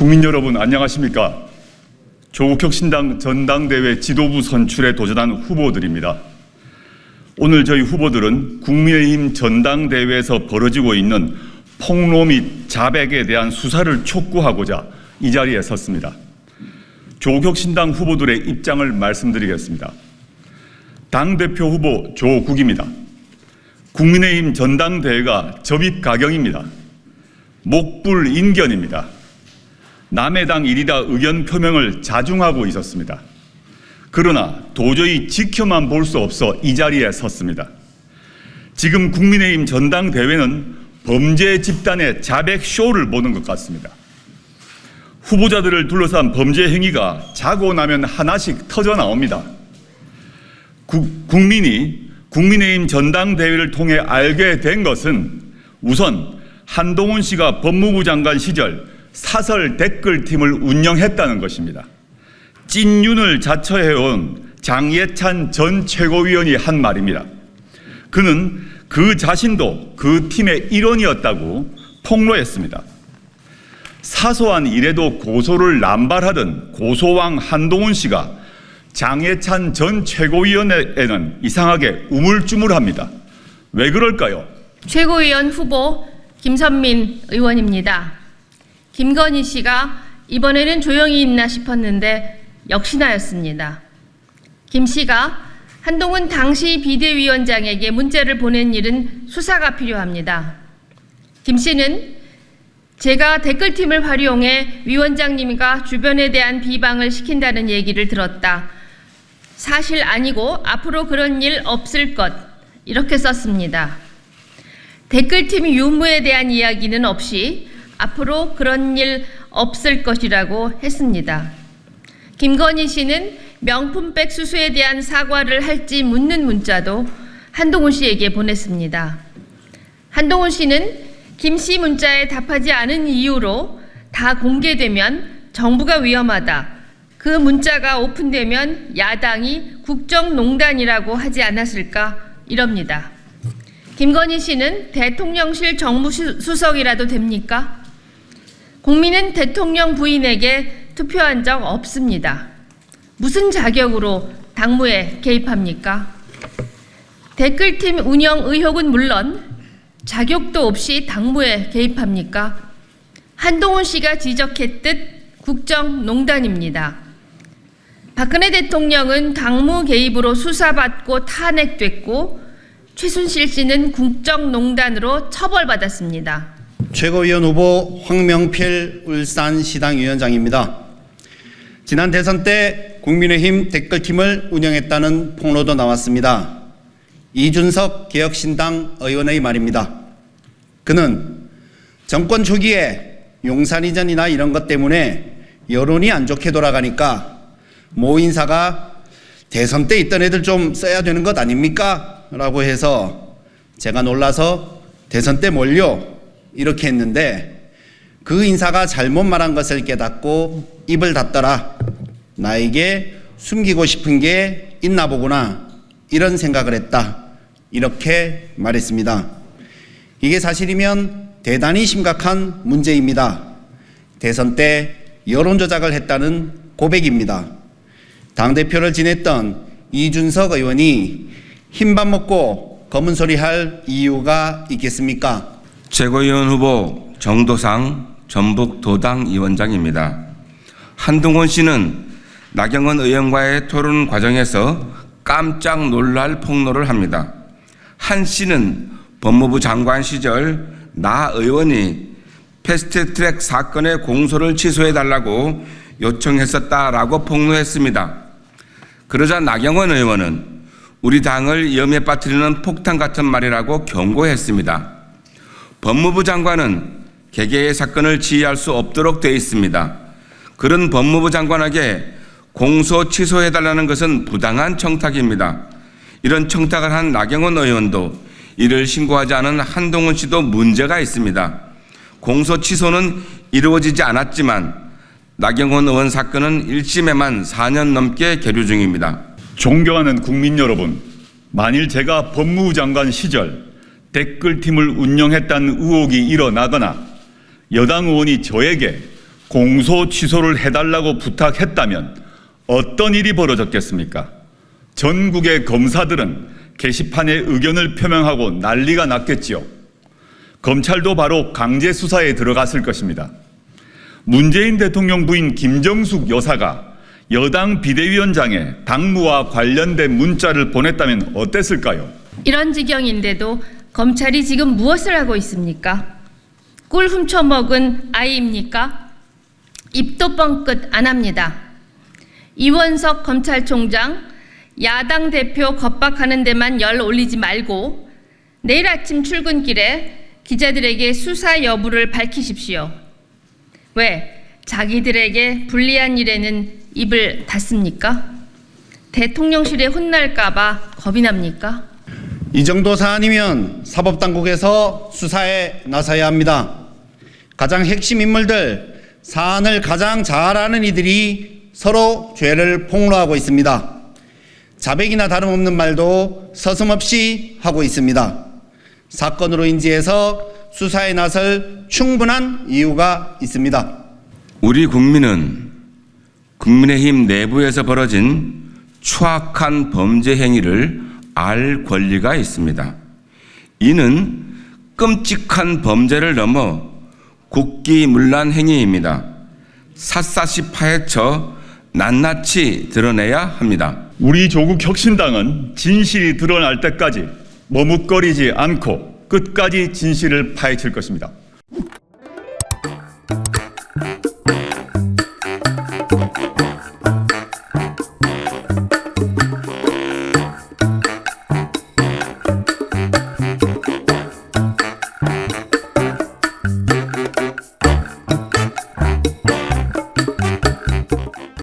국민 여러분 안녕하십니까? 조국 신당 전당대회 지도부 선출에 도전한 후보들입니다. 오늘 저희 후보들은 국민의힘 전당대회에서 벌어지고 있는 폭로 및 자백에 대한 수사를 촉구하고자 이 자리에 섰습니다. 조국 신당 후보들의 입장을 말씀드리겠습니다. 당대표 후보 조국입니다. 국민의힘 전당대회가 접입가경입니다. 목불인견입니다. 남의 당 일이다 의견 표명을 자중하고 있었습니다. 그러나 도저히 지켜만 볼 수 없어 이 자리에 섰습니다. 지금 국민의힘 전당대회는 범죄 집단의 자백 쇼를 보는 것 같습니다. 후보자들을 둘러싼 범죄 행위가 자고 나면 하나씩 터져 나옵니다. 국민이 국민의힘 전당대회를 통해 알게 된 것은 우선 한동훈 씨가 법무부 장관 시절 사설 댓글팀을 운영했다는 것입니다. 찐윤을 자처해온 장예찬 전 최고위원이 한 말입니다. 그는 그 자신도 그 팀의 일원이었다고 폭로했습니다. 사소한 일에도 고소를 남발하던 고소왕 한동훈 씨가 장예찬 전 최고위원에는 이상하게 우물쭈물합니다. 왜 그럴까요? 최고위원 후보 김선민 의원입니다. 김건희 씨가 이번에는 조용히 있나 싶었는데 역시나였습니다. 김 씨가 한동훈 당시 비대위원장에게 문자를 보낸 일은 수사가 필요합니다. 김 씨는 제가 댓글팀을 활용해 위원장님과 주변에 대한 비방을 시킨다는 얘기를 들었다. 사실 아니고 앞으로 그런 일 없을 것, 이렇게 썼습니다. 댓글팀 유무에 대한 이야기는 없이 앞으로 그런 일 없을 것이라고 했습니다. 김건희 씨는 명품백 수수에 대한 사과를 할지 묻는 문자도 한동훈 씨에게 보냈습니다. 한동훈 씨는 김 씨 문자에 답하지 않은 이유로 다 공개되면 정부가 위험하다. 그 문자가 오픈되면 야당이 국정농단이라고 하지 않았을까 이럽니다. 김건희 씨는 대통령실 정무수석이라도 됩니까? 국민은 대통령 부인에게 투표한 적 없습니다. 무슨 자격으로 당무에 개입합니까? 댓글팀 운영 의혹은 물론 자격도 없이 당무에 개입합니까? 한동훈 씨가 지적했듯 국정농단입니다. 박근혜 대통령은 당무 개입으로 수사받고 탄핵됐고 최순실 씨는 국정농단으로 처벌받았습니다. 최고위원 후보 황명필 울산시당 위원장입니다. 지난 대선 때 국민의힘 댓글팀을 운영했다는 폭로도 나왔습니다. 이준석 개혁신당 의원의 말입니다. 그는 정권 초기에 용산 이전이나 이런 것 때문에 여론이 안 좋게 돌아가니까 모 인사가 대선 때 있던 애들 좀 써야 되는 것 아닙니까? 라고 해서 제가 놀라서 대선 때 뭘요? 이렇게 했는데 그 인사가 잘못 말한 것을 깨닫고 입을 닫더라. 나에게 숨기고 싶은 게 있나 보구나. 이런 생각을 했다. 이렇게 말했습니다. 이게 사실이면 대단히 심각한 문제입니다. 대선 때 여론조작을 했다는 고백입니다. 당대표를 지냈던 이준석 의원이 흰밥 먹고 검은 소리 할 이유가 있겠습니까? 최고위원 후보 정도상 전북도당위원장입니다. 한동훈 씨는 나경원 의원과의 토론 과정에서 깜짝 놀랄 폭로를 합니다. 한 씨는 법무부 장관 시절 나 의원이 패스트트랙 사건의 공소를 취소해달라고 요청했었다라고 폭로했습니다. 그러자 나경원 의원은 우리 당을 위험에 빠뜨리는 폭탄 같은 말이라고 경고했습니다. 법무부 장관은 개개의 사건을 지휘할 수 없도록 되어 있습니다. 그런 법무부 장관에게 공소 취소해달라는 것은 부당한 청탁입니다. 이런 청탁을 한 나경원 의원도 이를 신고하지 않은 한동훈 씨도 문제가 있습니다. 공소 취소는 이루어지지 않았지만 나경원 의원 사건은 1심에만 4년 넘게 계류 중입니다. 존경하는 국민 여러분, 만일 제가 법무부 장관 시절 댓글팀을 운영했다는 의혹이 일어나거나 여당 의원이 저에게 공소 취소를 해달라고 부탁했다면 어떤 일이 벌어졌겠습니까? 전국의 검사들은 게시판에 의견을 표명하고 난리가 났겠지요. 검찰도 바로 강제 수사에 들어갔을 것입니다. 문재인 대통령 부인 김정숙 여사가 여당 비대위원장에 당무와 관련된 문자를 보냈다면 어땠을까요? 이런 지경인데도 검찰이 지금 무엇을 하고 있습니까? 꿀 훔쳐먹은 아이입니까? 입도 뻥끗 안 합니다. 이원석 검찰총장, 야당 대표 겁박하는 데만 열 올리지 말고 내일 아침 출근길에 기자들에게 수사 여부를 밝히십시오. 왜 자기들에게 불리한 일에는 입을 닫습니까? 대통령실에 혼날까봐 겁이 납니까? 이 정도 사안이면 사법당국에서 수사에 나서야 합니다. 가장 핵심 인물들, 사안을 가장 잘 아는 이들이 서로 죄를 폭로하고 있습니다. 자백이나 다름없는 말도 서슴없이 하고 있습니다. 사건으로 인지해서 수사에 나설 충분한 이유가 있습니다. 우리 국민은 국민의힘 내부에서 벌어진 추악한 범죄 행위를 알 권리가 있습니다. 이는 끔찍한 범죄를 넘어 국기문란 행위입니다. 샅샅이 파헤쳐 낱낱이 드러내야 합니다. 우리 조국 혁신당은 진실이 드러날 때까지 머뭇거리지 않고 끝까지 진실을 파헤칠 것입니다.